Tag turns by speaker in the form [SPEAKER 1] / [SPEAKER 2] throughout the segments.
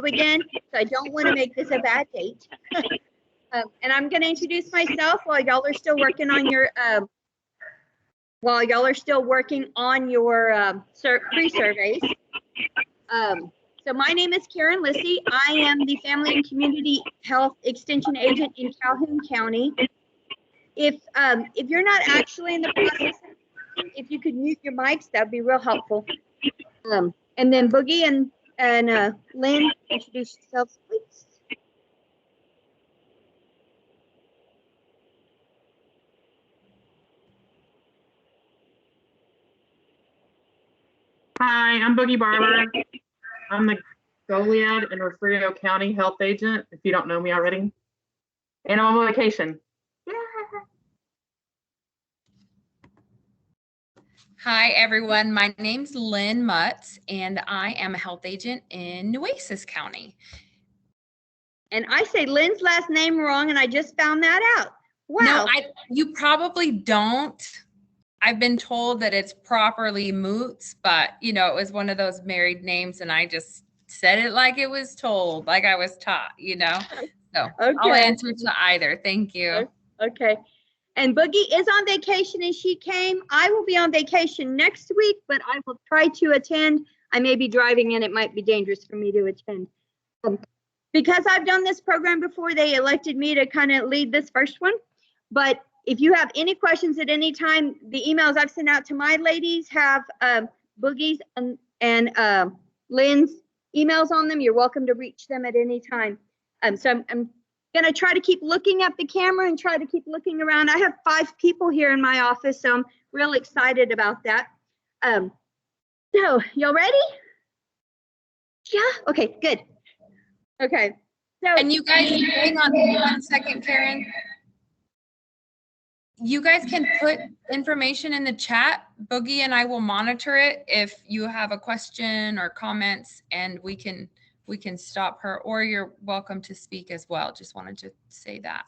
[SPEAKER 1] again, so I don't want to make this a bad date. And I'm going to introduce myself while y'all are still working on your pre-surveys. So my name is Karen Lissy. I am the Family and Community Health Extension Agent in Calhoun County. If you're not actually in the process, if you could mute your mics, that'd be real helpful. And then Boogie and Lynn, introduce yourselves, please.
[SPEAKER 2] Hi, I'm Boogie Barber. I'm the Goliad and Refugio County Health Agent, if you don't know me already. And I'm on vacation. Yeah.
[SPEAKER 3] Hi, everyone. My name's Lynn Mutz, and I am a health agent in Nueces County.
[SPEAKER 1] And I say Lynn's last name wrong, and I just found that out. Wow.
[SPEAKER 3] No, you probably don't. I've been told that it's properly Moots, but you know, it was one of those married names, and I just said it like it was told, like I was taught, you know. So okay. I'll answer to either. Thank you.
[SPEAKER 1] Okay. And Boogie is on vacation, and she came. I will be on vacation next week, but I will try to attend. I may be driving, and it might be dangerous for me to attend. Because I've done this program before, they elected me to kind of lead this first one. But if you have any questions at any time, the emails I've sent out to my ladies have Boogie's and Lynn's emails on them. You're welcome to reach them at any time. So I'm going to try to keep looking at the camera and try to keep looking around. I have 5 people here in my office, so I'm real excited about that. So y'all ready? Yeah? Okay, good. Okay. So,
[SPEAKER 3] and you guys, hang on 1 second, Karen. You guys can put information in the chat. Boogie and I will monitor it if you have a question or comments, and we can stop her, or you're welcome to speak as well. Just wanted to say that.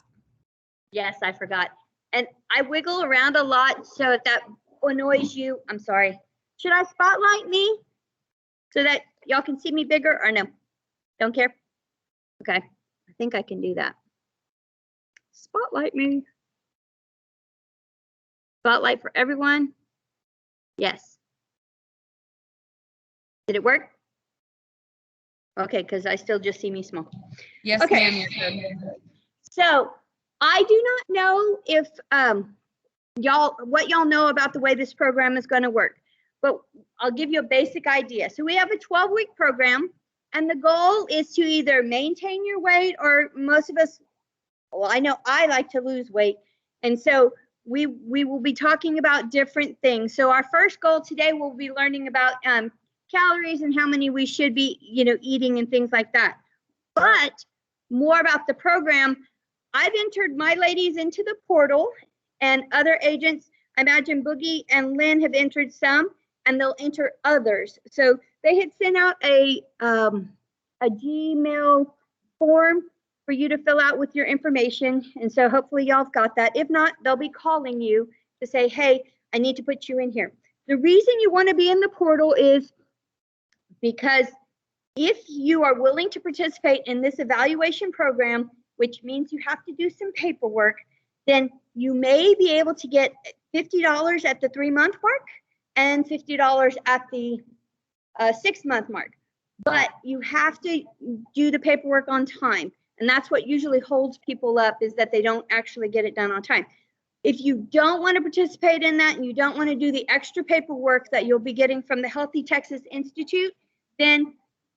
[SPEAKER 1] Yes, I forgot. And I wiggle around a lot, so if that annoys you, I'm sorry. Should I spotlight me so that y'all can see me bigger, or no? Don't care? Okay, I think I can do that. Spotlight me. Spotlight for everyone. Yes. Did it work? Okay, because I still just see me small.
[SPEAKER 3] Yes,
[SPEAKER 1] okay.
[SPEAKER 3] Ma'am, you're good.
[SPEAKER 1] So I do not know if what y'all know about the way this program is going to work, but I'll give you a basic idea. So we have a 12-week program, and the goal is to either maintain your weight, or most of us, well, I know I like to lose weight, and so we will be talking about different things. So our first goal today, we'll be learning about calories and how many we should be, eating and things like that. But more about the program, I've entered my ladies into the portal, and other agents, I imagine Boogie and Lynn have entered some, and they'll enter others. So they had sent out a Gmail form for you to fill out with your information. And so hopefully y'all have got that. If not, they'll be calling you to say, hey, I need to put you in here. The reason you want to be in the portal is because if you are willing to participate in this evaluation program, which means you have to do some paperwork, then you may be able to get $50 at the 3-month mark and $50 at the 6-month mark. But you have to do the paperwork on time. And that's what usually holds people up, is that they don't actually get it done on time. If you don't want to participate in that, and you don't want to do the extra paperwork that you'll be getting from the Healthy Texas Institute, then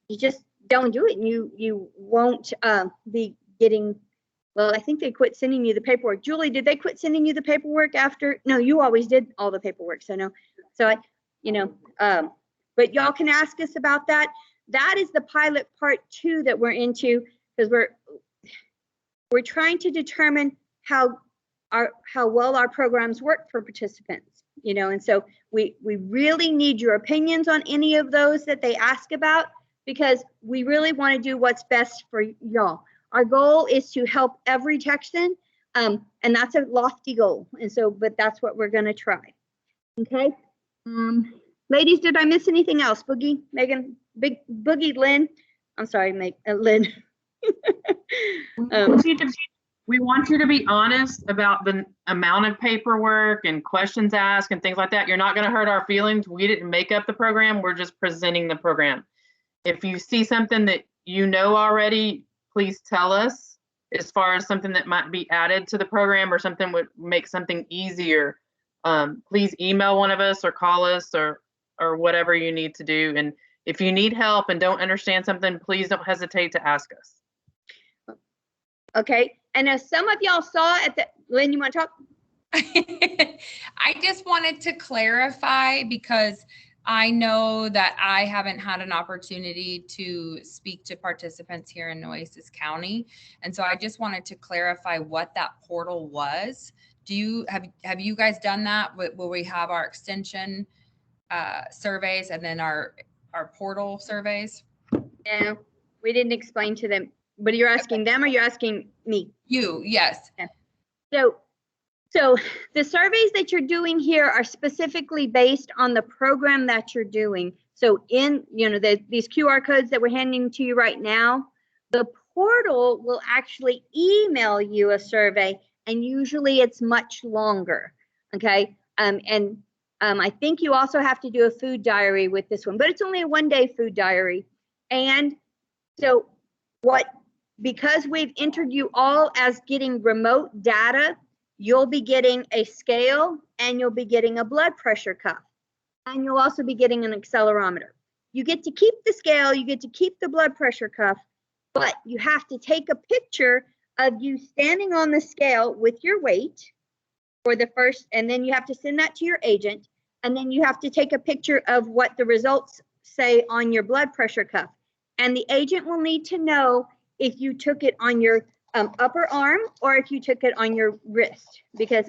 [SPEAKER 1] you just don't do it. And you won't be getting, well, I think they quit sending you the paperwork. Julie, did they quit sending you the paperwork after? No, you always did all the paperwork. So no, so but y'all can ask us about that. That is the pilot part 2 that we're into, because we're trying to determine how well our programs work for participants, and so we really need your opinions on any of those that they ask about, because we really want to do what's best for y'all. Our goal is to help every Texan, and that's a lofty goal, and so, but that's what we're going to try. Okay, ladies, did I miss anything else? Boogie, Megan, Boogie, Lynn, I'm sorry, Lynn.
[SPEAKER 2] We want you to be honest about the amount of paperwork and questions asked and things like that. You're not going to hurt our feelings. We didn't make up the program. We're just presenting the program. If you see something that you know already, please tell us as far as something that might be added to the program or something would make something easier. Please email one of us or call us or whatever you need to do. And if you need help and don't understand something, please don't hesitate to ask us.
[SPEAKER 1] Okay. And as some of y'all saw at the, Lynn, you want to talk?
[SPEAKER 3] I just wanted to clarify because I know that I haven't had an opportunity to speak to participants here in Nueces County. And so I just wanted to clarify what that portal was. Have you guys done that? Will we have our extension surveys and then our portal surveys?
[SPEAKER 1] No, we didn't explain to them. But you're asking them or you're asking me?
[SPEAKER 3] You, yes.
[SPEAKER 1] Okay. So the surveys that you're doing here are specifically based on the program that you're doing. So in, these QR codes that we're handing to you right now, the portal will actually email you a survey, and usually it's much longer. Okay. I think you also have to do a food diary with this one, but it's only a 1-day food diary. And so because we've entered you all as getting remote data, you'll be getting a scale and you'll be getting a blood pressure cuff. And you'll also be getting an accelerometer. You get to keep the scale, you get to keep the blood pressure cuff, but you have to take a picture of you standing on the scale with your weight for the first, and then you have to send that to your agent. And then you have to take a picture of what the results say on your blood pressure cuff. And the agent will need to know if you took it on your upper arm or if you took it on your wrist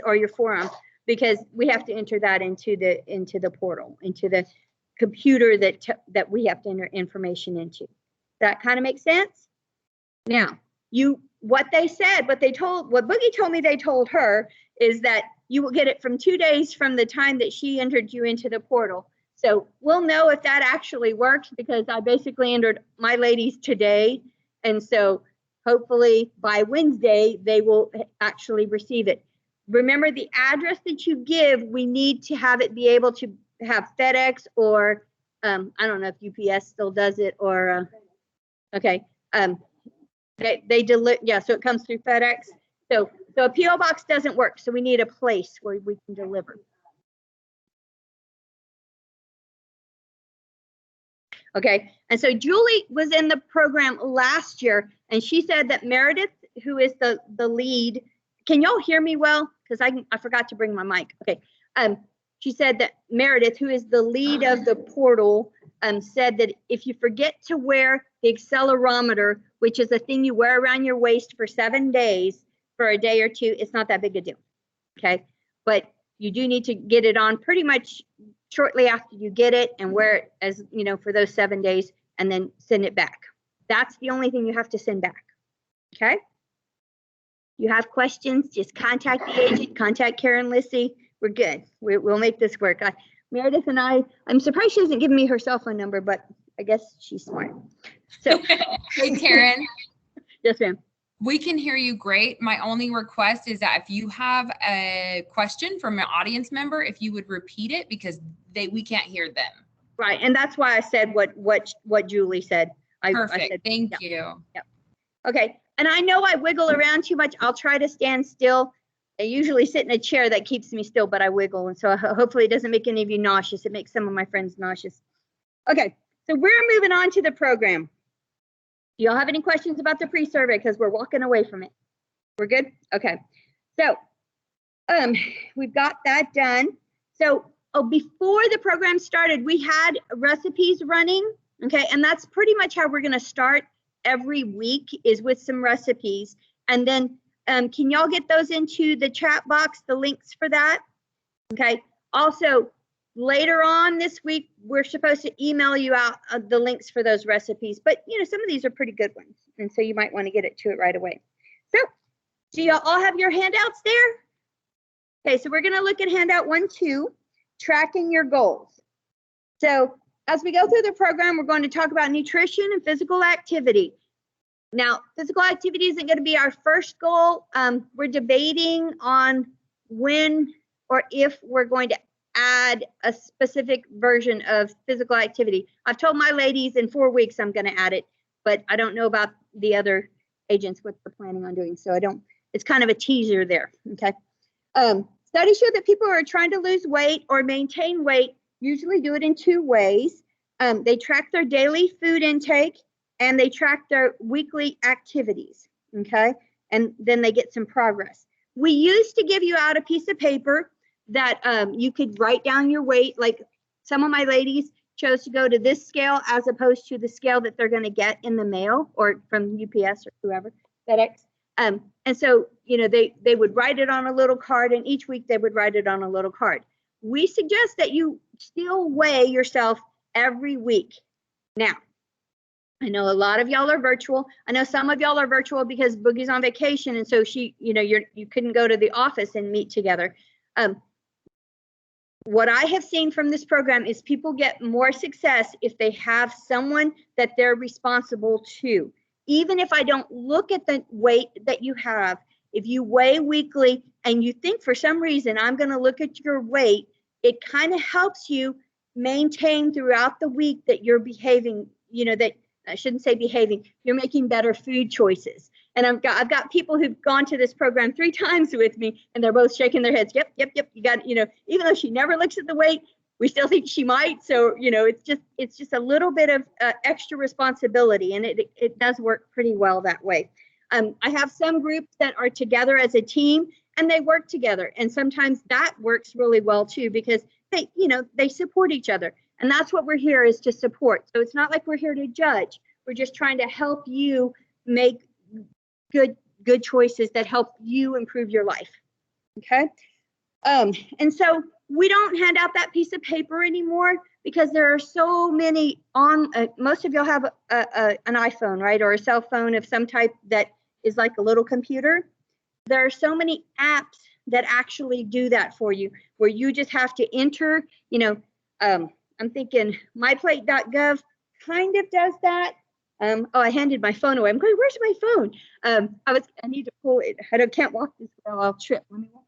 [SPEAKER 1] or your forearm, because we have to enter that into the portal, into the computer that we have to enter information into. That kind of makes sense? Now, what Boogie told me they told her is that you will get it from 2 days from the time that she entered you into the portal. So we'll know if that actually works, because I basically entered my ladies today. And so hopefully by Wednesday, they will actually receive it. Remember, the address that you give, we need to have it be able to have FedEx or I don't know if UPS still does it or, okay. They deliver, yeah, so it comes through FedEx. So a PO box doesn't work. So we need a place where we can deliver. Okay, and so Julie was in the program last year, and she said that Meredith, who is the lead, can y'all hear me well? Because I forgot to bring my mic. Okay, she said that Meredith, who is the lead of the portal, said that if you forget to wear the accelerometer, which is a thing you wear around your waist for 7 days, for a day or two, it's not that big a deal. Okay, but you do need to get it on pretty much shortly after you get it and wear it as, for those 7 days and then send it back. That's the only thing you have to send back. Okay. You have questions, just contact the agent, contact Karen Lissy. We're good. We'll make this work. Meredith and I'm surprised she hasn't given me her cell phone number, but I guess she's smart. So,
[SPEAKER 3] hey, Karen.
[SPEAKER 1] Yes, ma'am.
[SPEAKER 3] We can hear you great. My only request is that if you have a question from an audience member, if you would repeat it, because we can't hear them.
[SPEAKER 1] Right, and that's why I said what Julie said.
[SPEAKER 3] Perfect.
[SPEAKER 1] I said,
[SPEAKER 3] Thank you.
[SPEAKER 1] Yep. Okay, and I know I wiggle around too much. I'll try to stand still. I usually sit in a chair that keeps me still, but I wiggle, and so hopefully it doesn't make any of you nauseous. It makes some of my friends nauseous. Okay, so we're moving on to the program. Do y'all have any questions about the pre-survey? Because we're walking away from it. We're good? Okay. So we've got that done. So before the program started, we had recipes running. Okay. And that's pretty much how we're going to start every week, is with some recipes. And then can y'all get those into the chat box, the links for that? Okay. Also, later on this week, we're supposed to email you out the links for those recipes, but some of these are pretty good ones, and so you might want to get it to it right away. So, do you all have your handouts there? Okay, so we're going to look at handout 1, 2, tracking your goals. So as we go through the program, we're going to talk about nutrition and physical activity. Now, physical activity isn't going to be our first goal. We're debating on when or if we're going to add a specific version of physical activity. I've told my ladies in 4 weeks I'm going to add it, but I don't know about the other agents what they're planning on doing. So it's kind of a teaser there, okay? Studies show that people who are trying to lose weight or maintain weight usually do it in 2 ways. They track their daily food intake and they track their weekly activities, okay? And then they get some progress. We used to give you out a piece of paper that you could write down your weight. Like some of my ladies chose to go to this scale as opposed to the scale that they're going to get in the mail or from UPS or whoever, FedEx. And so, you know, they would write it on a little card, and each week they would write it on a little card. We suggest that you still weigh yourself every week. Now, I know a lot of y'all are virtual. I know some of y'all are virtual because Boogie's on vacation, and so you couldn't go to the office and meet together. What I have seen from this program is people get more success if they have someone that they're responsible to. Even if I don't look at the weight that you have, if you weigh weekly and you think for some reason I'm going to look at your weight, it kind of helps you maintain throughout the week that you're behaving, you know, that I shouldn't say behaving, you're making better food choices. And I've got people who've gone to this program 3 times with me, and they're both shaking their heads. Yep. You got, you know, even though she never looks at the weight, we still think she might. So, you know, it's just a little bit of extra responsibility, and it does work pretty well that way. I have some groups that are together as a team, and they work together. And sometimes that works really well too, because they support each other. And that's what we're here, is to support. So it's not like we're here to judge. We're just trying to help you make good choices that help you improve your life. Okay. And so we don't hand out that piece of paper anymore because there are so many on, most of y'all have an iPhone, right? Or a cell phone of some type that is like a little computer. There are so many apps that actually do that for you, where you just have to enter, you know, I'm thinking myplate.gov kind of does that. Oh, I handed my phone away. I'm going, where's my phone? I need to pull it. Can't walk this well, I'll trip. Let me walk.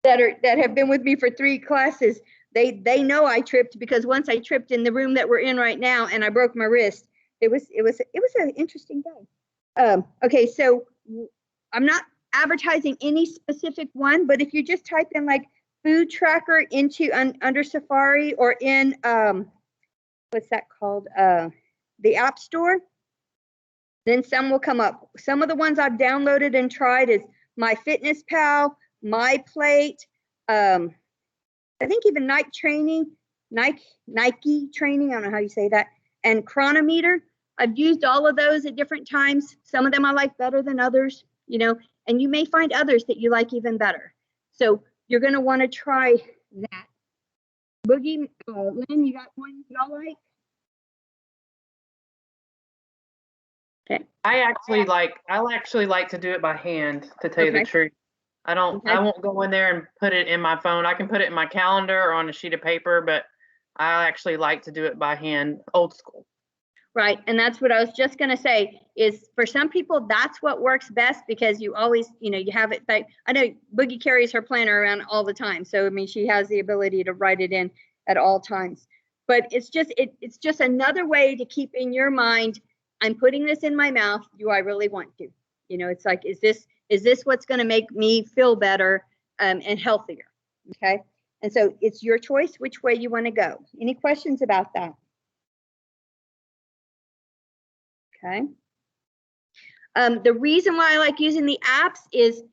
[SPEAKER 1] That have been with me for 3 classes, they know I tripped, because once I tripped in the room that we're in right now and I broke my wrist. It was an interesting day. Okay, so I'm not advertising any specific one, but if you just type in like food tracker into under Safari or in what's that called, the App Store, then some will come up. Some of the ones I've downloaded and tried is MyFitnessPal, MyPlate, I think even Nike Training, I don't know how you say that, and Chronometer. I've used all of those at different times. Some of them I like better than others, you know, and you may find others that you like even better. So you're going to want to try that. Boogie, Lynn, you got one y'all like? Okay.
[SPEAKER 2] I actually like to do it by hand, to tell you the truth. I won't go in there and put it in my phone. I can put it in my calendar or on a sheet of paper, but I actually like to do it by hand, old school.
[SPEAKER 1] Right. And that's what I was just going to say, is for some people, that's what works best, because you always, you know, you have it. Like, I know Boogie carries her planner around all the time. So, I mean, she has the ability to write it in at all times. But it's just another way to keep in your mind, I'm putting this in my mouth. Do I really want to? You know, it's like, is this what's going to make me feel better and healthier? Okay. And so it's your choice which way you want to go. Any questions about that? Okay. The reason why I like using the apps is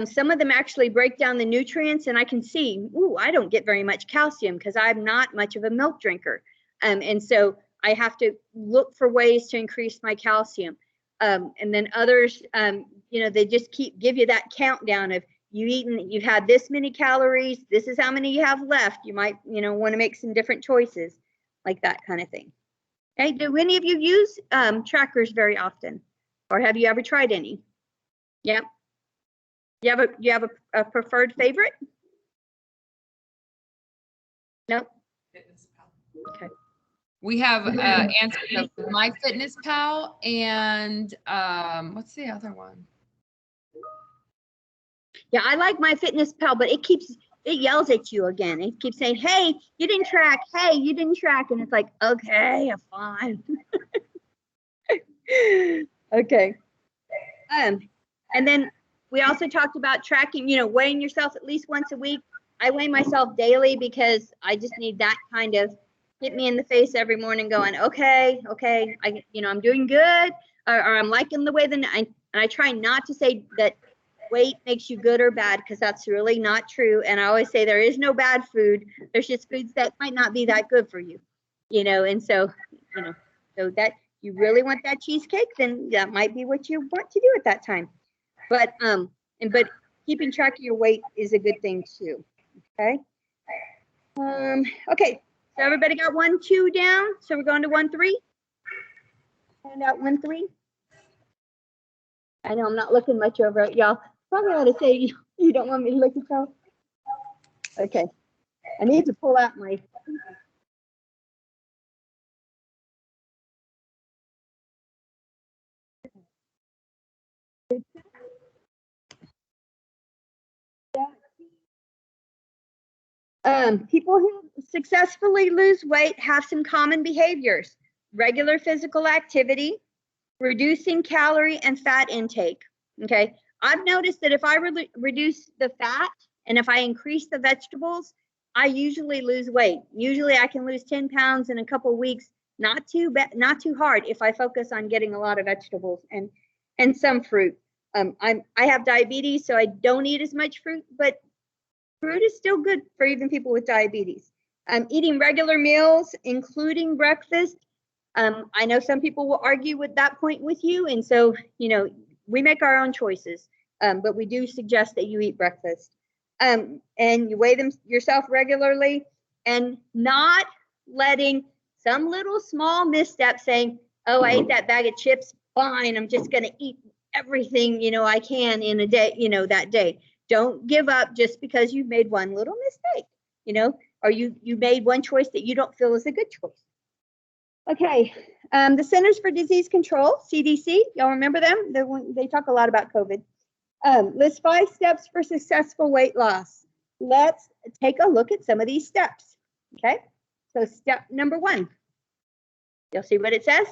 [SPEAKER 1] some of them actually break down the nutrients, and I can see, ooh, I don't get very much calcium because I'm not much of a milk drinker. And so I have to look for ways to increase my calcium. And then others, you know, they just give you that countdown of you've had this many calories, this is how many you have left. You might, you know, want to make some different choices, like that kind of thing. Okay, do any of you use trackers very often? Or have you ever tried any? Yeah. You have a preferred favorite? No? Okay.
[SPEAKER 3] We have answers of MyFitnessPal and what's the other one?
[SPEAKER 1] Yeah, I like MyFitnessPal, but it yells at you again. It keeps saying, hey, you didn't track. Hey, you didn't track. And it's like, okay, fine. Okay. And then we also talked about tracking, weighing yourself at least once a week. I weigh myself daily because I just need that kind of hit me in the face every morning going, okay, I'm doing good, or I'm liking the way and I try not to say that weight makes you good or bad, because that's really not true. And I always say there is no bad food. There's just foods that might not be that good for you, and so, so that you really want that cheesecake, then that might be what you want to do at that time. But but keeping track of your weight is a good thing too. Okay. Okay. So everybody got 1, 2 down. So we're going to 1, 3. Hand out 1, 3. I know I'm not looking much over at y'all. Probably ought to say you don't want me to look at y'all. Okay. I need to pull out my. People who successfully lose weight have some common behaviors: regular physical activity, reducing calorie and fat intake. Okay. I've noticed that if I reduce the fat and if I increase the vegetables, I usually lose weight. Usually I can lose 10 pounds in a couple of weeks. Not too hard if I focus on getting a lot of vegetables and some fruit. I have diabetes, so I don't eat as much fruit, but fruit is still good for even people with diabetes. Eating regular meals, including breakfast. I know some people will argue with that point with you, and so we make our own choices, but we do suggest that you eat breakfast, and you weigh them yourself regularly, and not letting some little small misstep saying, oh, I ate that bag of chips, fine, I'm just going to eat everything I can in a day, that day. Don't give up just because you've made one little mistake, or you made one choice that you don't feel is a good choice. Okay, the Centers for Disease Control, CDC, y'all remember them? They talk a lot about COVID. List 5 steps for successful weight loss. Let's take a look at some of these steps. Okay, so step number 1, you'll see what it says.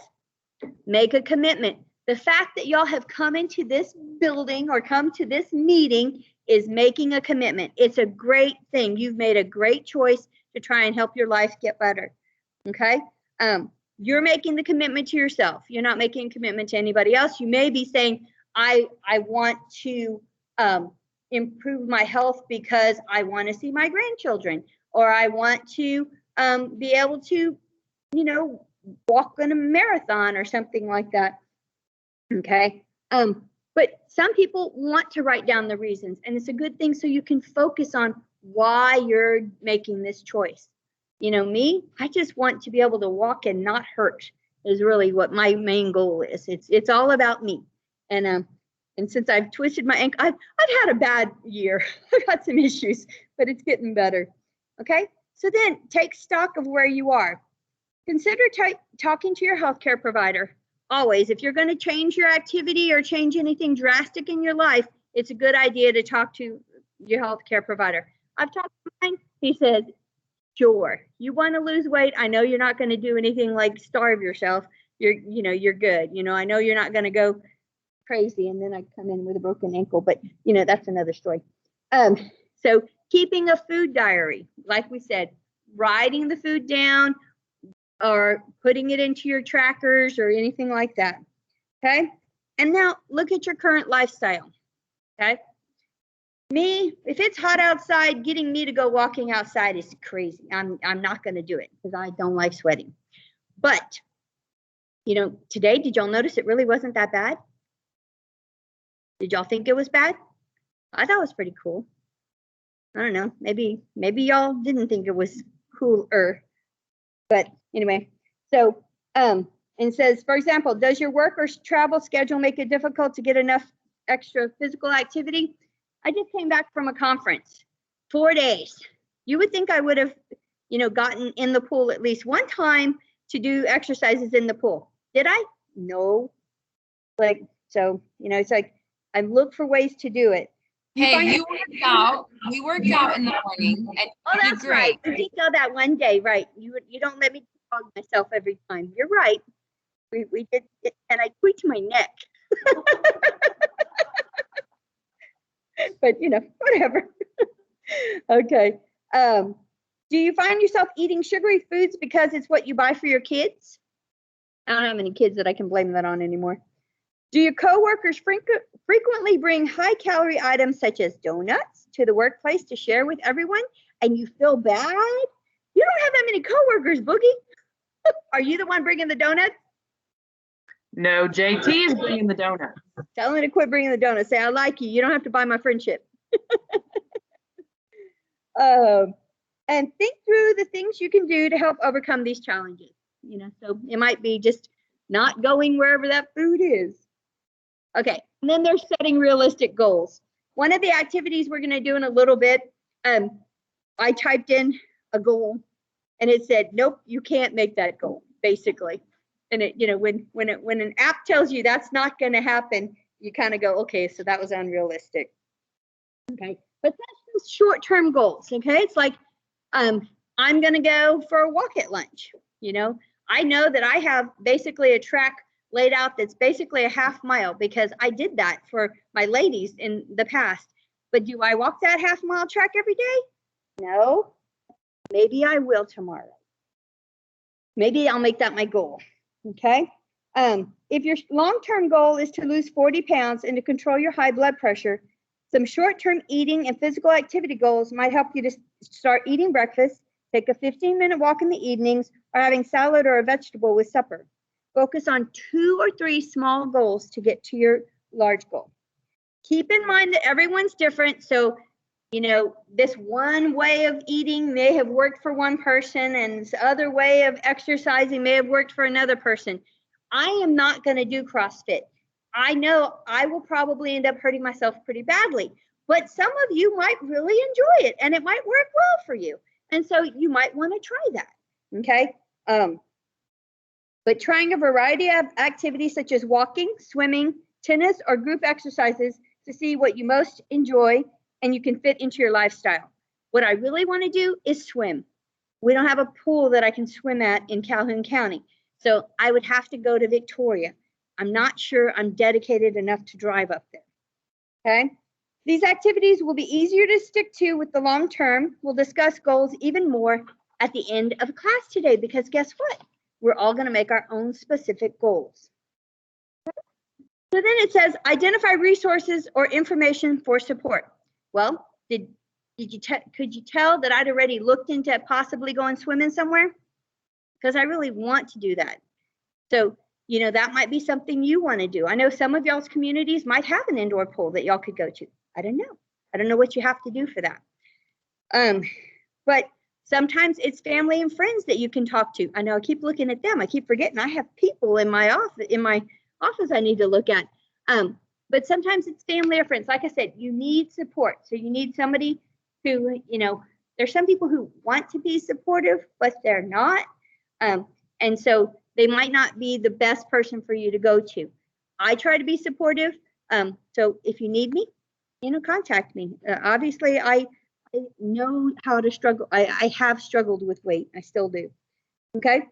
[SPEAKER 1] Make a commitment. The fact that y'all have come into this building or come to this meeting is making a commitment. It's a great thing. You've made a great choice to try and help your life get better. Okay. You're making the commitment to yourself. You're not making a commitment to anybody else. You may be saying, I want to improve my health because I want to see my grandchildren, or I want to be able to, walk in a marathon or something like that. Okay. But some people want to write down the reasons, and it's a good thing so you can focus on why you're making this choice. Me, I just want to be able to walk and not hurt is really what my main goal is. It's all about me. And since I've twisted my ankle, I've had a bad year. I've had some issues, but it's getting better. Okay. So then take stock of where you are. Consider talking to your healthcare provider. Always, if you're going to change your activity or change anything drastic in your life, it's a good idea to talk to your healthcare provider. I've talked to mine. He says, sure, you want to lose weight. I know you're not going to do anything like starve yourself. You're good. I know you're not going to go crazy and then I come in with a broken ankle, but that's another story. So keeping a food diary, like we said, writing the food down or putting it into your trackers or anything like that. Okay. And now look at your current lifestyle. Okay. Me, if it's hot outside, getting me to go walking outside is crazy. I'm not going to do it because I don't like sweating. But, today, did y'all notice it really wasn't that bad? Did y'all think it was bad? I thought it was pretty cool. I don't know. Maybe y'all didn't think it was cooler. But anyway, so and it says, for example, does your work or travel schedule make it difficult to get enough extra physical activity. I just came back from a conference, 4 days. You would think I would have, gotten in the pool at least one time to do exercises in the pool. Did I? No. So, it's like I look for ways to do it.
[SPEAKER 3] Hey, you worked out. We worked out in the morning. And
[SPEAKER 1] Oh, that's
[SPEAKER 3] great.
[SPEAKER 1] right. You did go that one day, right? You don't let me dog myself every time. You're right. We did it, and I tweaked my neck. But whatever. Okay. Do you find yourself eating sugary foods because it's what you buy for your kids? I don't have any kids that I can blame that on anymore. Do your coworkers frequently bring high-calorie items such as donuts to the workplace to share with everyone, and you feel bad? You don't have that many coworkers, Boogie. Are you the one bringing the donuts?
[SPEAKER 2] No, JT is bringing the donuts.
[SPEAKER 1] Tell him to quit bringing the donuts. Say, I like you. You don't have to buy my friendship. And think through the things you can do to help overcome these challenges. So it might be just not going wherever that food is. Okay, and then there's setting realistic goals. One of the activities we're going to do in a little bit, I typed in a goal, and it said, nope, you can't make that goal, basically. And it, when an app tells you that's not going to happen, you kind of go, okay, so that was unrealistic. Okay, but that's just short-term goals. Okay, it's like I'm going to go for a walk at lunch. I know that I have basically a track laid out that's basically a half mile because I did that for my ladies in the past. But do I walk that half mile track every day? No. Maybe I will tomorrow. Maybe I'll make that my goal. Okay. If your long-term goal is to lose 40 pounds and to control your high blood pressure, some short-term eating and physical activity goals might help you to start eating breakfast, take a 15-minute walk in the evenings, or having salad or a vegetable with supper. Focus on 2 or 3 small goals to get to your large goal. Keep in mind that everyone's different. So, this one way of eating may have worked for one person, and this other way of exercising may have worked for another person. I am not going to do CrossFit. I know I will probably end up hurting myself pretty badly, but some of you might really enjoy it and it might work well for you. And so you might want to try that. Okay. But trying a variety of activities such as walking, swimming, tennis, or group exercises to see what you most enjoy and you can fit into your lifestyle. What I really want to do is swim. We don't have a pool that I can swim at in Calhoun County. So I would have to go to Victoria. I'm not sure I'm dedicated enough to drive up there. Okay. These activities will be easier to stick to with the long term. We'll discuss goals even more at the end of class today because guess what? We're all going to make our own specific goals. So then it says, identify resources or information for support. Well, could you tell that I'd already looked into possibly going swimming somewhere? Because I really want to do that. So, that might be something you want to do. I know some of y'all's communities might have an indoor pool that y'all could go to. I don't know. I don't know what you have to do for that. But sometimes it's family and friends that you can talk to. I know I keep looking at them. I keep forgetting I have people in my office I need to look at. But sometimes it's family or friends. Like I said, you need support. So you need somebody who, there's some people who want to be supportive, but they're not. And so they might not be the best person for you to go to. I try to be supportive. So if you need me, contact me. Obviously, I know how to struggle. I have struggled with weight. I still do. Okay.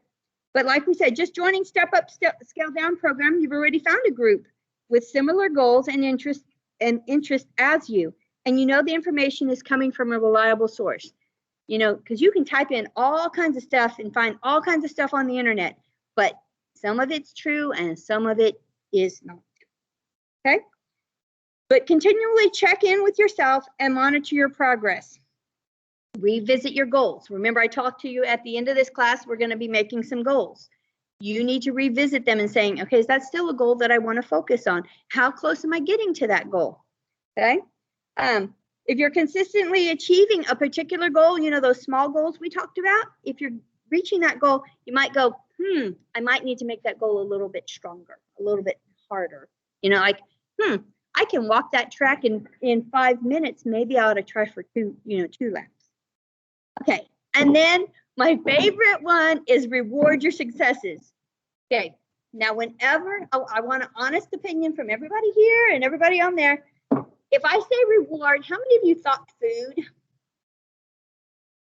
[SPEAKER 1] But like we said, just joining Step Up, Scale Down program, you've already found a group with similar goals and interest as you. And the information is coming from a reliable source. Because you can type in all kinds of stuff and find all kinds of stuff on the internet, but some of it's true and some of it is not. Okay. But continually check in with yourself and monitor your progress. Revisit your goals. Remember, I talked to you at the end of this class, we're going to be making some goals. You need to revisit them and saying, okay, is that still a goal that I want to focus on? How close am I getting to that goal? Okay. If you're consistently achieving a particular goal, those small goals we talked about, if you're reaching that goal, you might go, I might need to make that goal a little bit stronger, a little bit harder. I can walk that track in 5 minutes. Maybe I ought to try for two laps. Okay. And then my favorite one is reward your successes. Okay. Now, whenever I want an honest opinion from everybody here and everybody on there, if I say reward, how many of you thought food?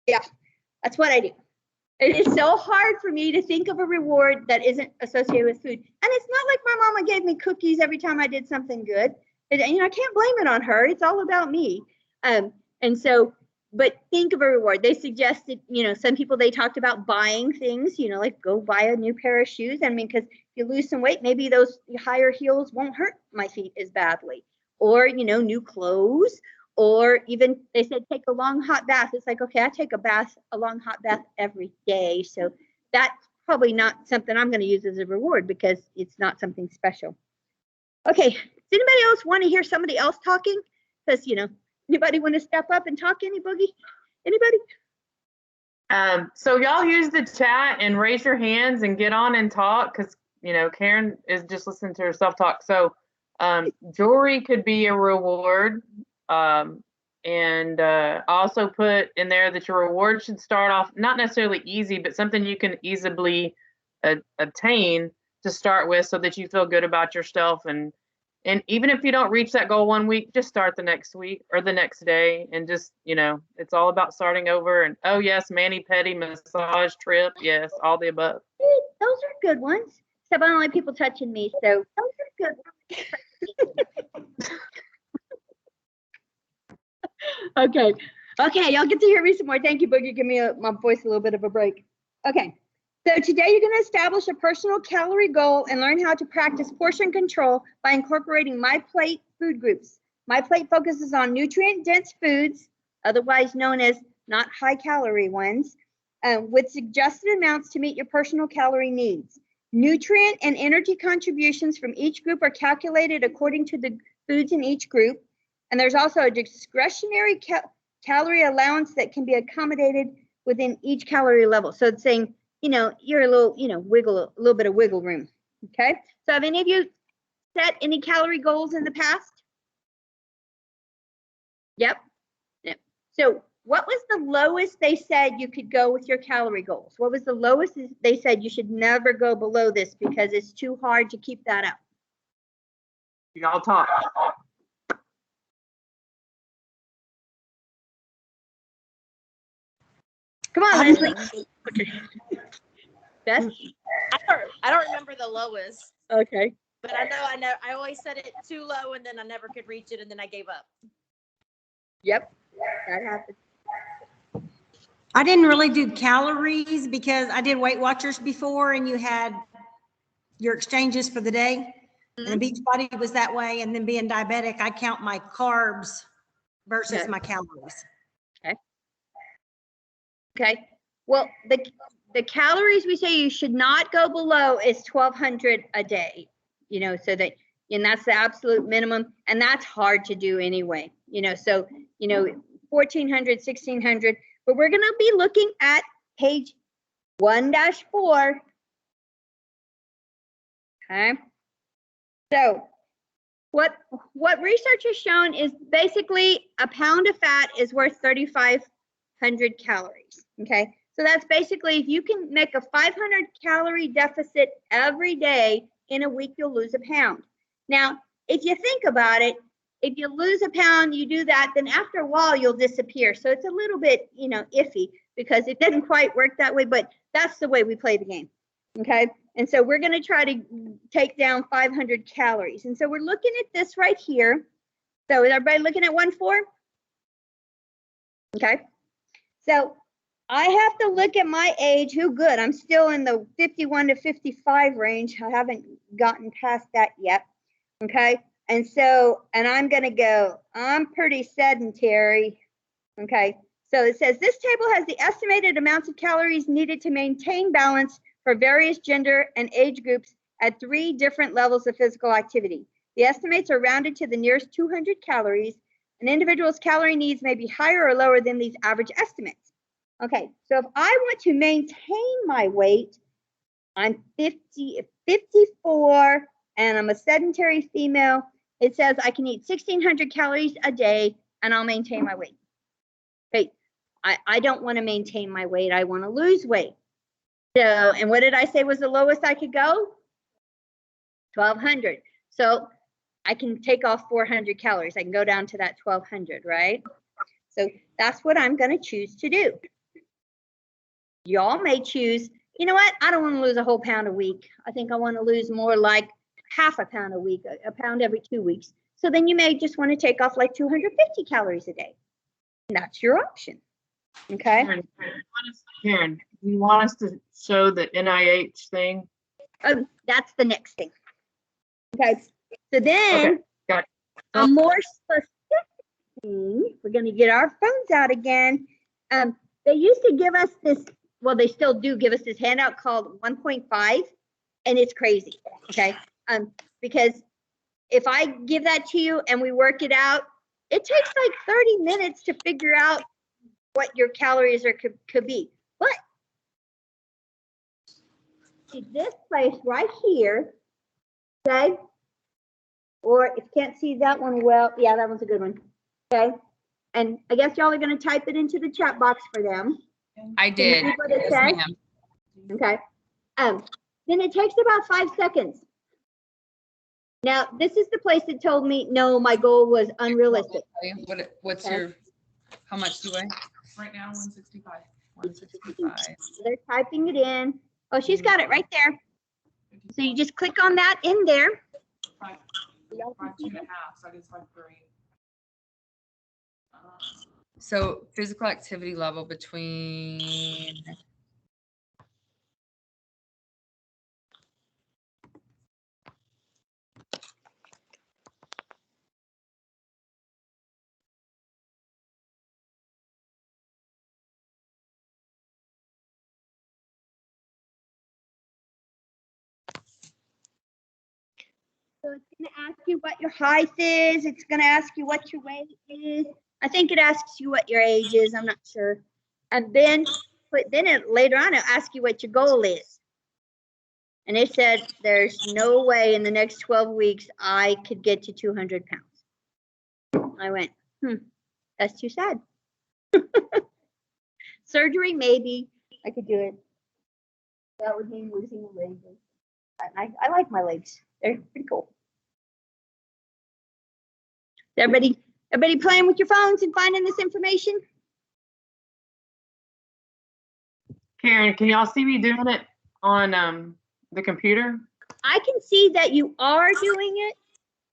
[SPEAKER 1] Yeah, that's what I do. It is so hard for me to think of a reward that isn't associated with food. And it's not like my mama gave me cookies every time I did something good. And, I can't blame it on her. It's all about me. But think of a reward. They suggested, some people, they talked about buying things, like go buy a new pair of shoes. I mean, because if you lose some weight, maybe those higher heels won't hurt my feet as badly. Or, new clothes. Or even they said take a long hot bath. It's like, okay, I take a long hot bath every day. So that's probably not something I'm going to use as a reward because it's not something special. Okay, does anybody else want to hear somebody else talking? Because, anybody want to step up and talk? Anybody?
[SPEAKER 2] So y'all use the chat and raise your hands and get on and talk because, Karen is just listening to herself talk. So jewelry could be a reward. And also put in there that your reward should start off not necessarily easy, but something you can easily obtain to start with so that you feel good about yourself. And even if you don't reach that goal 1 week, just start the next week or the next day and just, it's all about starting over. And oh yes, mani-pedi, massage, trip. Yes, all the above.
[SPEAKER 1] Those are good ones. Except I don't like people touching me. So those are good ones. Okay, y'all get to hear me some more. Thank you, Boogie. Give me my voice a little bit of a break. Okay, so today you're going to establish a personal calorie goal and learn how to practice portion control by incorporating MyPlate food groups. MyPlate focuses on nutrient-dense foods, otherwise known as not high-calorie ones, with suggested amounts to meet your personal calorie needs. Nutrient and energy contributions from each group are calculated according to the foods in each group. And there's also a discretionary calorie allowance that can be accommodated within each calorie level. So it's saying, you're a little, a little bit of wiggle room. Okay. So have any of you set any calorie goals in the past? Yep. So what was the lowest they said you could go with your calorie goals? What was the lowest they said you should never go below this because it's too hard to keep that up?
[SPEAKER 2] Y'all talk.
[SPEAKER 1] Come on, Leslie. Okay. Beth?
[SPEAKER 4] I don't remember the lowest.
[SPEAKER 1] Okay.
[SPEAKER 4] But I know I always set it too low and then I never could reach it and then I gave up.
[SPEAKER 1] Yep. That happened.
[SPEAKER 5] I didn't really do calories because I did Weight Watchers before and you had your exchanges for the day. Mm-hmm. And Beachbody was that way. And then being diabetic, I count my carbs versus my calories.
[SPEAKER 1] Okay. Well, the calories we say you should not go below is 1,200 a day, so that, and that's the absolute minimum. And that's hard to do anyway, so, 1,400, 1,600, but we're going to be looking at page 1-4. Okay. So what research has shown is basically a pound of fat is worth 3,500 calories. Okay, so that's basically if you can make a 500 calorie deficit every day in a week, you'll lose a pound. Now, if you think about it, if you lose a pound, you do that, then after a while you'll disappear. So it's a little bit, iffy because it doesn't quite work that way, but that's the way we play the game. Okay, and so we're going to try to take down 500 calories. And so we're looking at this right here. So is everybody looking at 1-4? Okay, so I have to look at my age. Who good? I'm still in the 51 to 55 range. I haven't gotten past that yet. Okay. And I'm going to go, I'm pretty sedentary. Okay. So it says this table has the estimated amounts of calories needed to maintain balance for various gender and age groups at 3 different levels of physical activity. The estimates are rounded to the nearest 200 calories. An individual's calorie needs may be higher or lower than these average estimates. Okay, so if I want to maintain my weight, I'm 54 and I'm a sedentary female it says I can eat 1,600 calories a day and I'll maintain my weight. Okay, I don't want to maintain my weight. I want to lose weight. So, and what did I say was the lowest I could go? 1,200. So I can take off 400 calories. I can go down to that 1,200, right? So that's what I'm going to choose to do. Y'all may choose, you know what? I don't want to lose a whole pound a week. I think I want to lose more like half a pound a week, a pound every 2 weeks. So then you may just want to take off like 250 calories a day. And that's your option. Okay.
[SPEAKER 2] Karen, you want us to show the NIH thing?
[SPEAKER 1] Oh, that's the next thing. Okay. So then
[SPEAKER 2] Okay, got it.
[SPEAKER 1] a more specific thing, we're going to get our phones out again. They used to give us this, well, they still do give us this handout called 1.5, and it's crazy. Okay. Because if I give that to you and we work it out, it takes like 30 minutes to figure out what your calories are could be. But see this place right here, okay? Or if you can't see that one well, yeah, that one's a good one. Okay. And I guess y'all are going to type it into the chat box for them.
[SPEAKER 3] I
[SPEAKER 1] Can you
[SPEAKER 3] did.
[SPEAKER 1] read what it
[SPEAKER 3] Yes,
[SPEAKER 1] says?
[SPEAKER 3] ma'am.
[SPEAKER 1] Okay. Then it takes about 5 seconds. Now, this is the place that told me, no, my goal was unrealistic.
[SPEAKER 3] What's
[SPEAKER 1] Okay.
[SPEAKER 3] your, how much do you weigh?
[SPEAKER 6] Right now, 165. 165.
[SPEAKER 1] They're typing it in. Oh, she's got it right there. So you just click on that in there.
[SPEAKER 6] 5'2.5", so I guess 5'3".
[SPEAKER 3] So physical activity level between.
[SPEAKER 1] So it's going to ask you what your height is. It's going to ask you what your weight is. I think it asks you what your age is. I'm not sure. And then, later on, it'll ask you what your goal is. And it said, there's no way in the next 12 weeks I could get to 200 pounds. I went, that's too sad. Surgery, maybe I could do it. That would mean losing the legs. I like my legs. They're pretty cool. Everybody playing with your phones and finding this information?
[SPEAKER 2] Karen, can y'all see me doing it on the computer?
[SPEAKER 1] I can see that you are doing it.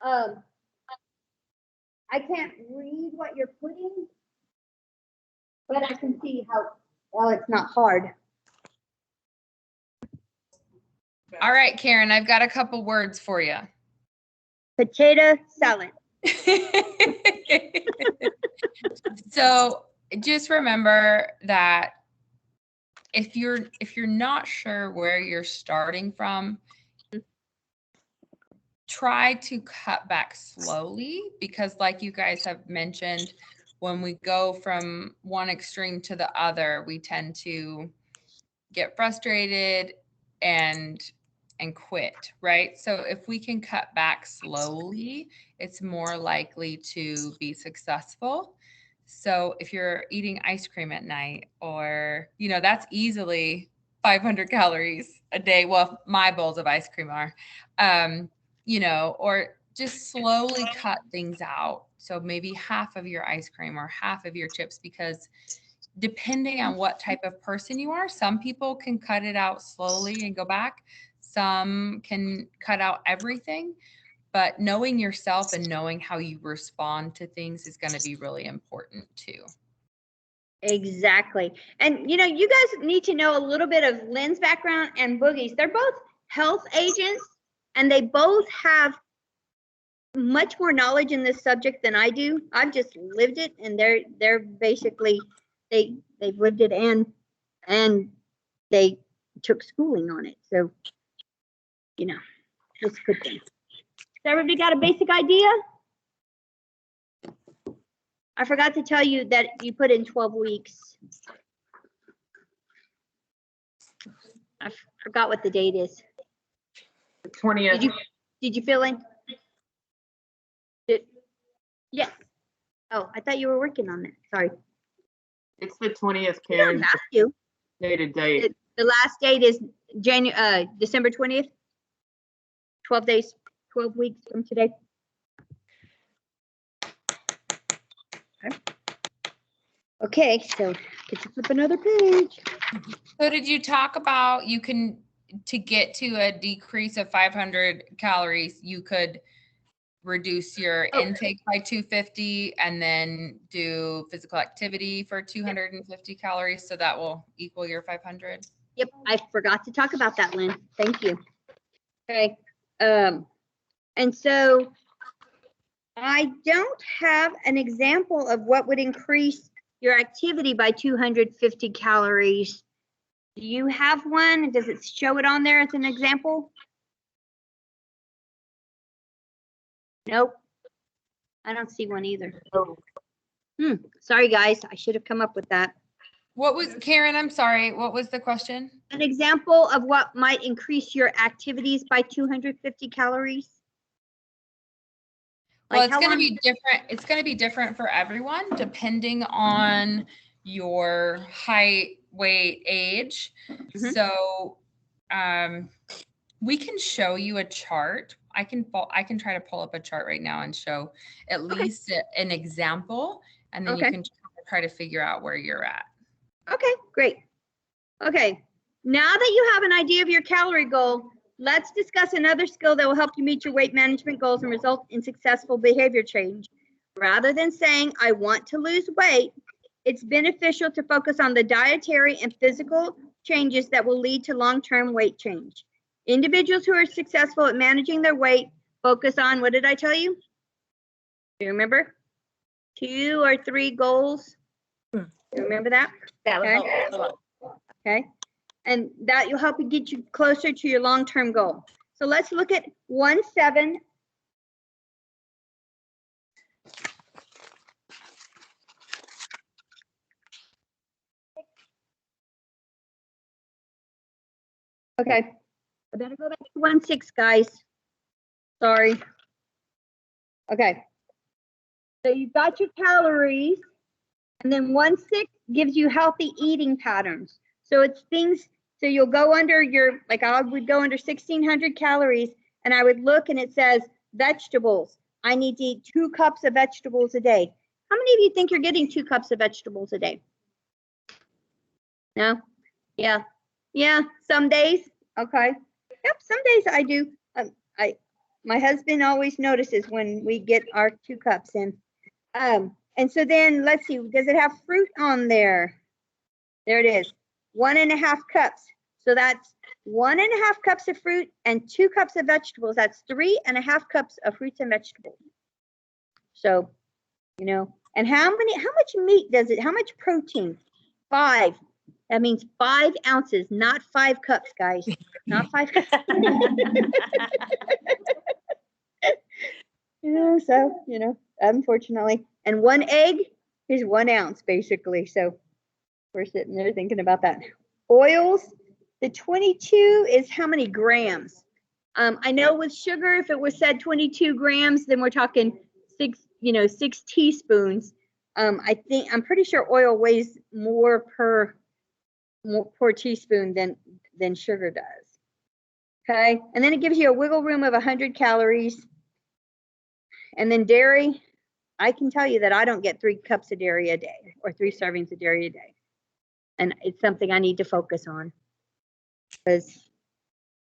[SPEAKER 1] I can't read what you're putting, but I can see how, well, it's not hard.
[SPEAKER 3] All right, Karen, I've got a couple words for you.
[SPEAKER 1] Potato salad.
[SPEAKER 3] So just remember that if you're not sure where you're starting from, try to cut back slowly, because like you guys have mentioned, when we go from one extreme to the other, we tend to get frustrated and quit, right? So if we can cut back slowly, it's more likely to be successful. So if you're eating ice cream at night, or, that's easily 500 calories a day. Well, my bowls of ice cream are, or just slowly cut things out. So maybe half of your ice cream or half of your chips, because depending on what type of person you are, some people can cut it out slowly and go back. Some can cut out everything, but knowing yourself and knowing how you respond to things is going to be really important too.
[SPEAKER 1] Exactly. And you guys need to know a little bit of Lynn's background and Boogie's. They're both health agents, and they both have much more knowledge in this subject than I do. I've just lived it, and they're basically they've lived it and they took schooling on it. So it's a good thing. So everybody got a basic idea? I forgot to tell you that you put in 12 weeks. I forgot what the date is.
[SPEAKER 2] 20th.
[SPEAKER 1] Did you fill in? Yes. Oh, I thought you were working on that. Sorry.
[SPEAKER 2] It's the 20th,
[SPEAKER 1] You don't
[SPEAKER 2] Karen,
[SPEAKER 1] have to.
[SPEAKER 2] dated date.
[SPEAKER 1] The last date is December 20th. 12 days, 12 weeks from today. Okay, so get to flip another page.
[SPEAKER 3] So did you talk about to get to a decrease of 500 calories, you could reduce your
[SPEAKER 1] Oh.
[SPEAKER 3] intake by 250 and then do physical activity for 250 calories, so that will equal your 500?
[SPEAKER 1] Yep, I forgot to talk about that, Lynn. Thank you. Okay, and so I don't have an example of what would increase your activity by 250 calories. Do you have one? Does it show it on there as an example? Nope. I don't see one either. Sorry, guys. I should have come up with that.
[SPEAKER 3] What was, Karen, I'm sorry, what was the question?
[SPEAKER 1] An example of what might increase your activities by 250 calories?
[SPEAKER 3] Well,
[SPEAKER 1] Like
[SPEAKER 3] it's
[SPEAKER 1] how
[SPEAKER 3] going to
[SPEAKER 1] long-
[SPEAKER 3] be different. It's going to be different for everyone depending on your height, weight, age.
[SPEAKER 1] Mhm.
[SPEAKER 3] So, we can show you a chart. I can try to pull up a chart right now and show at least an example, and then you
[SPEAKER 1] Okay.
[SPEAKER 3] can try to figure out where you're at.
[SPEAKER 1] Okay, great. Okay, now that you have an idea of your calorie goal, let's discuss another skill that will help you meet your weight management goals and result in successful behavior change. Rather than saying, I want to lose weight, it's beneficial to focus on the dietary and physical changes that will lead to long-term weight change. Individuals who are successful at managing their weight focus on, what did I tell you? Do you remember? 2 or 3 goals? You remember that?
[SPEAKER 4] That would
[SPEAKER 1] Okay.
[SPEAKER 4] help.
[SPEAKER 1] Okay, and that will help you get you closer to your long-term goal. So let's look at 1-7. Okay, I better go back to 1-6, guys. Sorry. Okay, so you've got your calories, and then 1-6 gives you healthy eating patterns. So it's things, so you'll go under your, like I would go under 1,600 calories, and I would look and it says vegetables. I need to eat 2 cups of vegetables a day. How many of you think you're getting 2 cups of vegetables a day? No? Yeah. Yeah, some days. Okay. Yep, some days I do. My husband always notices when we get our 2 cups in. And so then let's see, does it have fruit on there? There it is, 1.5 cups. So that's 1.5 cups of fruit and 2 cups of vegetables. That's 3.5 cups of fruits and vegetables. So, you know, and how much meat does it, how much protein? 5. That means 5 ounces, not 5 cups, guys. Not 5 cups. Yeah, so, you know, unfortunately. And 1 egg is 1 ounce, basically. So we're sitting there thinking about that. Oils, the 22 is how many grams? I know with sugar, if it was said 22 grams, then we're talking 6 teaspoons. I'm pretty sure oil weighs more per teaspoon than sugar does. Okay, and then it gives you a wiggle room of 100 calories. And then dairy, I can tell you that I don't get 3 cups of dairy a day or 3 servings of dairy a day. And it's something I need to focus on. Because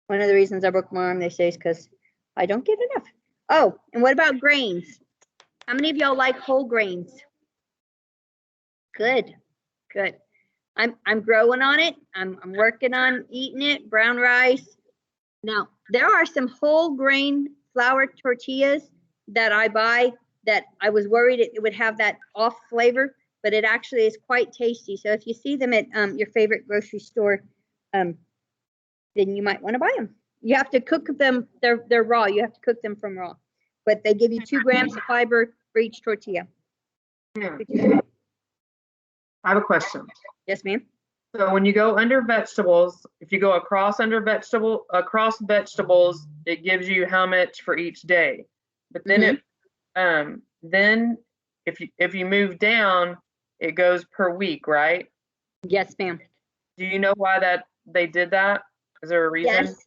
[SPEAKER 1] one of the reasons I broke my arm, they say, is because I don't get enough. Oh, and what about grains? How many of y'all like whole grains? Good, good. I'm growing on it. I'm working on eating it. Brown rice. Now, there are some whole grain flour tortillas that I buy that I was worried it would have that off flavor, but it actually is quite tasty. So if you see them at your favorite grocery store, then you might want to buy them. You have to cook them. They're raw. You have to cook them from raw, but they give you 2 grams of fiber for each tortilla.
[SPEAKER 2] Yeah. I have a question.
[SPEAKER 1] Yes, ma'am.
[SPEAKER 2] So when you go under vegetables, if you go across vegetables, it gives you how much for each day. But then Then if you move down, it goes per week, right?
[SPEAKER 1] Yes, ma'am.
[SPEAKER 2] Do you know why they did that? Is there a reason?
[SPEAKER 1] Yes.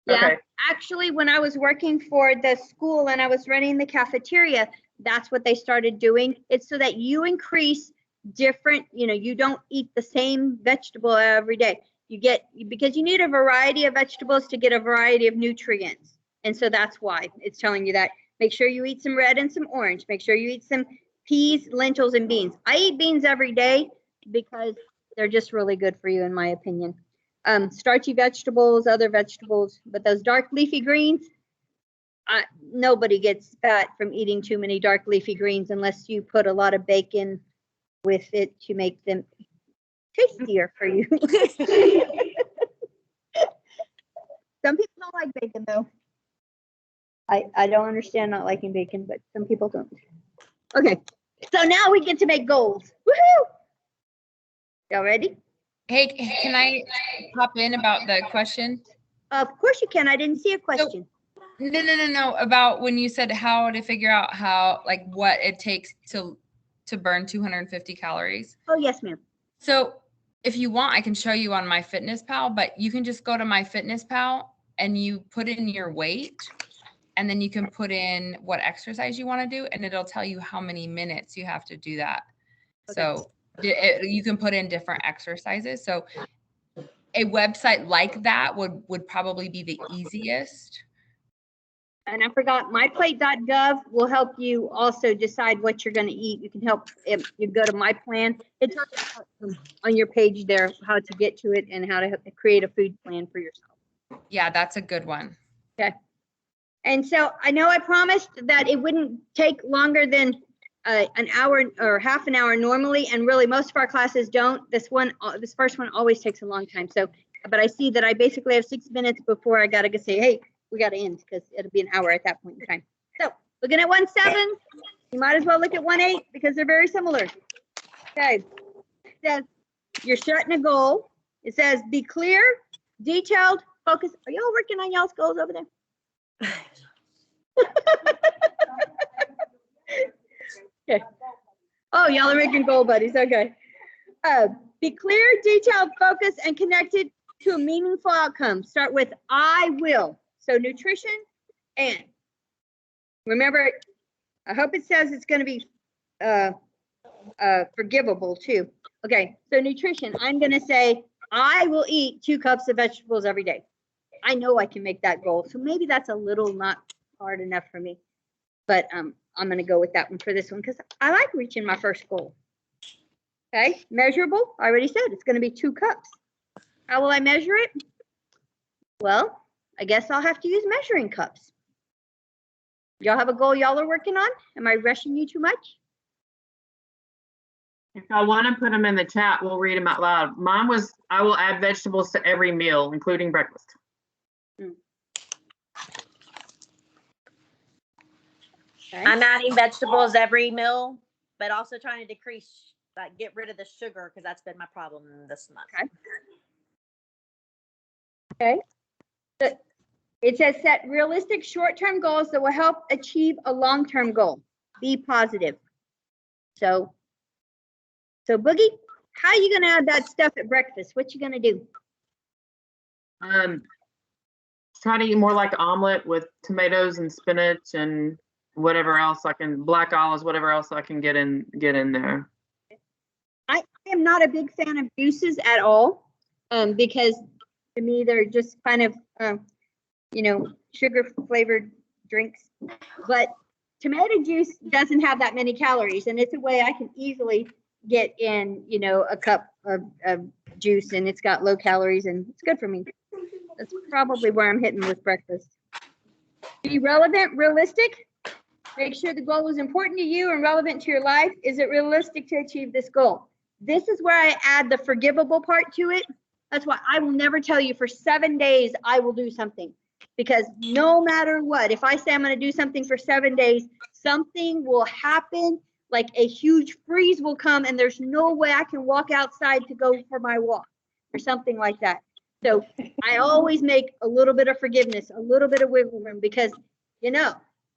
[SPEAKER 1] Yeah,
[SPEAKER 2] Okay.
[SPEAKER 1] actually, when I was working for the school and I was running the cafeteria, that's what they started doing. It's so that you increase different, you don't eat the same vegetable every day. Because you need a variety of vegetables to get a variety of nutrients. And so that's why it's telling you that. Make sure you eat some red and some orange. Make sure you eat some peas, lentils, and beans. I eat beans every day because they're just really good for you, in my opinion. Starchy vegetables, other vegetables, but those dark leafy greens, nobody gets fat from eating too many dark leafy greens unless you put a lot of bacon with it to make them tastier for you. Some people don't like bacon though. I don't understand not liking bacon, but some people don't. Okay, so now we get to make goals. Woohoo! Y'all ready?
[SPEAKER 3] Hey, can I hop in about the question?
[SPEAKER 1] Of course you can. I didn't see a question.
[SPEAKER 3] No. About when you said how to figure out what it takes to burn 250 calories.
[SPEAKER 1] Oh, yes, ma'am.
[SPEAKER 3] So if you want, I can show you on MyFitnessPal, but you can just go to MyFitnessPal and you put in your weight, and then you can put in what exercise you want to do, and it'll tell you how many minutes you have to do that. Okay. So you can put in different exercises. So a website like that would probably be the easiest.
[SPEAKER 1] And I forgot, myplate.gov will help you also decide what you're going to eat. You can help if you go to My Plan. It talks about on your page there how to get to it and how to create a food plan for yourself.
[SPEAKER 3] Yeah, that's a good one.
[SPEAKER 1] Okay. And so I know I promised that it wouldn't take longer than an hour or half an hour normally, and really most of our classes don't. This first one always takes a long time. So, but I see that I basically have 6 minutes before I got to say, hey, we got to end because it'll be an hour at that point in time. So looking at 1.7, you might as well look at 1.8 because they're very similar. Okay. It says you're setting a goal. It says be clear, detailed, focus. Are y'all working on y'all's goals over there? Okay. Oh, y'all are making goal buddies. Okay. Be clear, detailed, focused, and connected to a meaningful outcome. Start with I will. So nutrition, and remember, I hope it says it's going to be forgivable too. Okay. So nutrition, I'm going to say I will eat 2 cups of vegetables every day. I know I can make that goal. So maybe that's a little not hard enough for me, but I'm going to go with that one for this one because I like reaching my first goal. Okay, measurable. I already said it's going to be 2 cups. How will I measure it? Well, I guess I'll have to use measuring cups. Y'all have a goal y'all are working on? Am I rushing you too much?
[SPEAKER 2] If I want to put them in the chat, we'll read them out loud. Mine was, I will add vegetables to every meal, including breakfast.
[SPEAKER 1] Okay.
[SPEAKER 4] I'm adding vegetables every meal, but also trying to get rid of the sugar because that's been my problem this month.
[SPEAKER 1] Okay. So it says set realistic short-term goals that will help achieve a long-term goal. Be positive. So Boogie, how are you going to add that stuff at breakfast? What you going to do?
[SPEAKER 2] Try to eat more like omelet with tomatoes and spinach and whatever else black olives, whatever else I can get in there.
[SPEAKER 1] I am not a big fan of juices at all, because to me they're just kind of, sugar flavored drinks. But tomato juice doesn't have that many calories, and it's a way I can easily get in, a cup of juice, and it's got low calories and it's good for me. That's probably where I'm hitting with breakfast. Be relevant, realistic. Make sure the goal is important to you and relevant to your life. Is it realistic to achieve this goal? This is where I add the forgivable part to it. That's why I will never tell you for 7 days I will do something. Because no matter what, if I say I'm going to do something for 7 days, something will happen, like a huge freeze will come and there's no way I can walk outside to go for my walk or something like that. So I always make a little bit of forgiveness, a little bit of wiggle room because,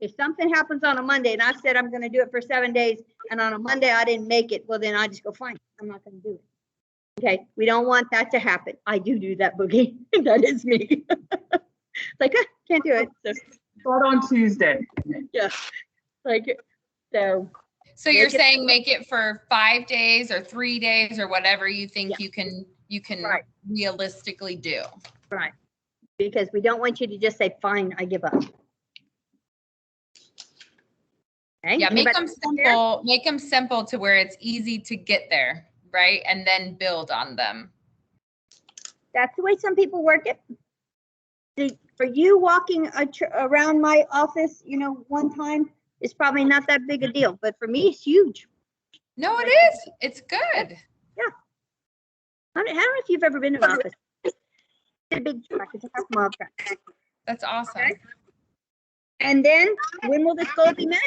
[SPEAKER 1] If something happens on a Monday and I said I'm gonna do it for 7 days and on a Monday I didn't make it, well, then I just go, fine, I'm not gonna do it. Okay, we don't want that to happen. I do that, Boogie. That is me. Like, can't do it. So,
[SPEAKER 2] Start on Tuesday.
[SPEAKER 1] yeah, like, so,
[SPEAKER 3] So you're
[SPEAKER 1] Make it-
[SPEAKER 3] saying make it for 5 days or 3 days or whatever you think
[SPEAKER 1] Yeah.
[SPEAKER 3] you can
[SPEAKER 1] Right.
[SPEAKER 3] realistically do.
[SPEAKER 1] right. Because we don't want you to just say, fine, I give up. Okay,
[SPEAKER 3] Yeah, make
[SPEAKER 1] anybody
[SPEAKER 3] them
[SPEAKER 1] else out there?
[SPEAKER 3] simple, make them simple to where it's easy to get there, right? And then build on them.
[SPEAKER 1] That's the way some people work it. For you, walking around my office, one time is probably not that big a deal, but for me, it's huge.
[SPEAKER 3] No, it is. It's good.
[SPEAKER 1] I don't know if you've ever been to an office. It's a big track. It's a half-mile track.
[SPEAKER 3] That's awesome.
[SPEAKER 1] Okay. And then, when will this goal be met?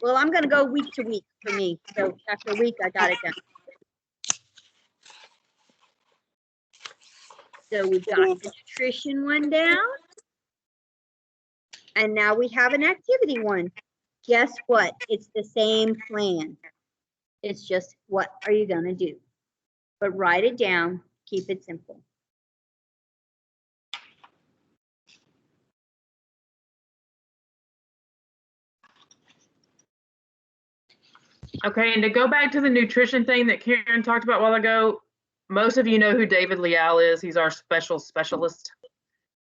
[SPEAKER 1] Well, I'm gonna go week to week for me. So after a week, I got it done. So we've got the nutrition one down. And now we have an activity one. Guess what? It's the same plan. It's just, what are you gonna do? But write it down, keep it simple.
[SPEAKER 2] Okay, and to go back to the nutrition thing that Karen talked about a while ago, most of you know who David Leal is. He's our specialist.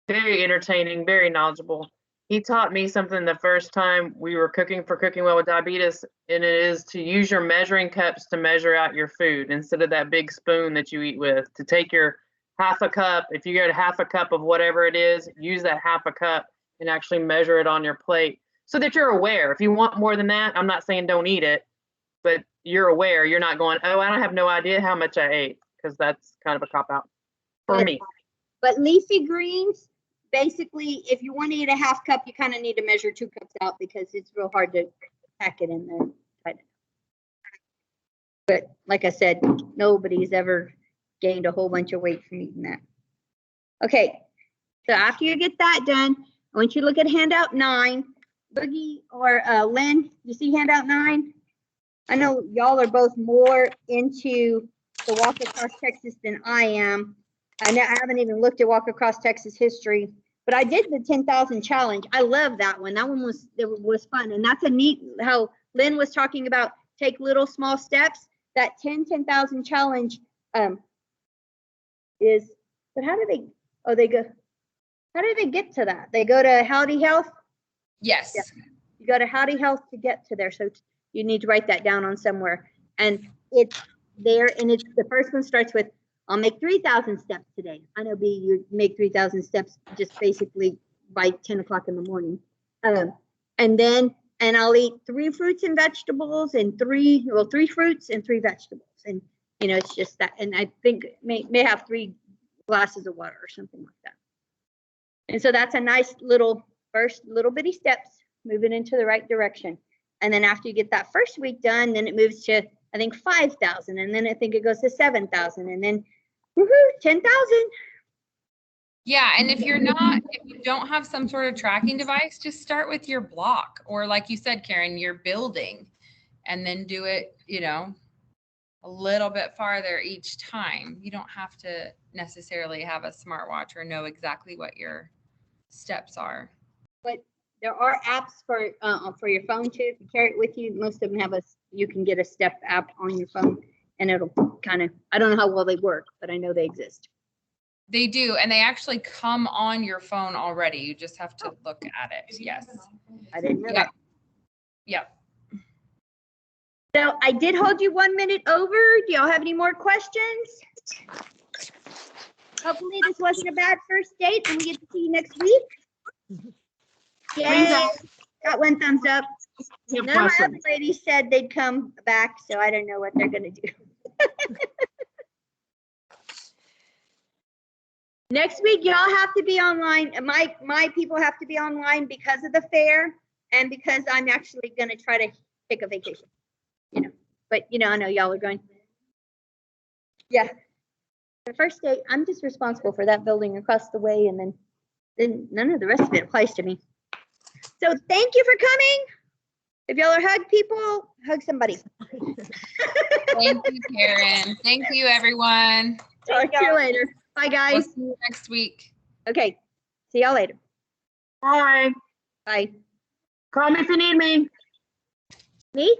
[SPEAKER 2] Very entertaining, very knowledgeable. He taught me something the first time we were cooking for Cooking Well with Diabetes, and it is to use your measuring cups to measure out your food instead of that big spoon that you eat with. To take your half a cup, if you get half a cup of whatever it is, use that half a cup and actually measure it on your plate so that you're aware. If you want more than that, I'm not saying don't eat it, but you're aware. You're not going, oh, I don't have no idea how much I ate, because that's kind of a cop-out for me.
[SPEAKER 1] But leafy greens, basically, if you want to eat a half cup, you kind of need to measure 2 cups out because it's real hard to pack it in there. But like I said, nobody's ever gained a whole bunch of weight from eating that. Okay, so after you get that done, I want you to look at handout 9. Boogie or Lynn, you see handout 9? I know y'all are both more into the Walk Across Texas than I am. I haven't even looked at Walk Across Texas history, but I did the 10,000 challenge. I love that one. That one was fun. And that's a neat, how Lynn was talking about take little small steps. That 10,000 challenge is, but how do they get to that? They go to Howdy Health.
[SPEAKER 3] Yes.
[SPEAKER 1] Yeah. You go to Howdy Health to get to there. So you need to write that down on somewhere. And it's there, and it's the first one starts with, I'll make 3,000 steps today. I know, B, you make 3,000 steps just basically by 10 o'clock in the morning. And I'll eat 3 fruits and vegetables and 3 fruits and 3 vegetables. And, it's just that. And I think may have 3 glasses of water or something like that. And so that's a nice first little bitty steps moving into the right direction. And then after you get that first week done, then it moves to, I think, 5,000. And then I think it goes to 7,000. And then, woohoo, 10,000.
[SPEAKER 3] Yeah, and if you don't have some sort of tracking device, just start with your block, or like you said, Karen, your building, and then do it, a little bit farther each time. You don't have to necessarily have a smartwatch or know exactly what your steps are.
[SPEAKER 1] But there are apps for your phone too. If you carry it with you, most of them have you can get a step app on your phone, and it'll kind of, I don't know how well they work, but I know they exist.
[SPEAKER 3] They do, and they actually come on your phone already. You just have to look at it. Yes.
[SPEAKER 1] I didn't know
[SPEAKER 3] Yeah.
[SPEAKER 1] that.
[SPEAKER 3] Yep.
[SPEAKER 1] So I did hold you 1 minute over. Do y'all have any more questions? Hopefully this wasn't a bad first date and we get to see you next week. Yay. Got 1 thumbs up. None of my other ladies said they'd come back, so I don't know what they're gonna do. Next week, y'all have to be online. My people have to be online because of the fair and because I'm actually gonna try to take a vacation. But I know y'all are going. Yeah. The first date, I'm just responsible for that building across the way, and then none of the rest of it applies to me. So thank you for coming. If y'all are hug people, hug somebody.
[SPEAKER 3] Thank you, Karen. Thank you, everyone.
[SPEAKER 1] Talk to you later. Bye,
[SPEAKER 3] We'll
[SPEAKER 1] guys.
[SPEAKER 3] see you next week.
[SPEAKER 1] Okay. See y'all later.
[SPEAKER 2] Bye.
[SPEAKER 1] Bye.
[SPEAKER 2] Call me if you need me.
[SPEAKER 1] Me?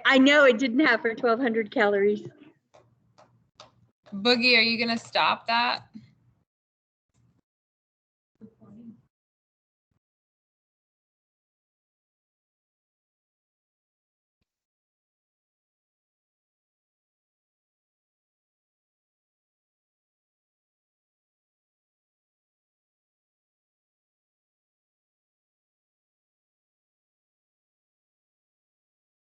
[SPEAKER 1] I know it didn't have for 1,200 calories.
[SPEAKER 3] Boogie, are you gonna stop that?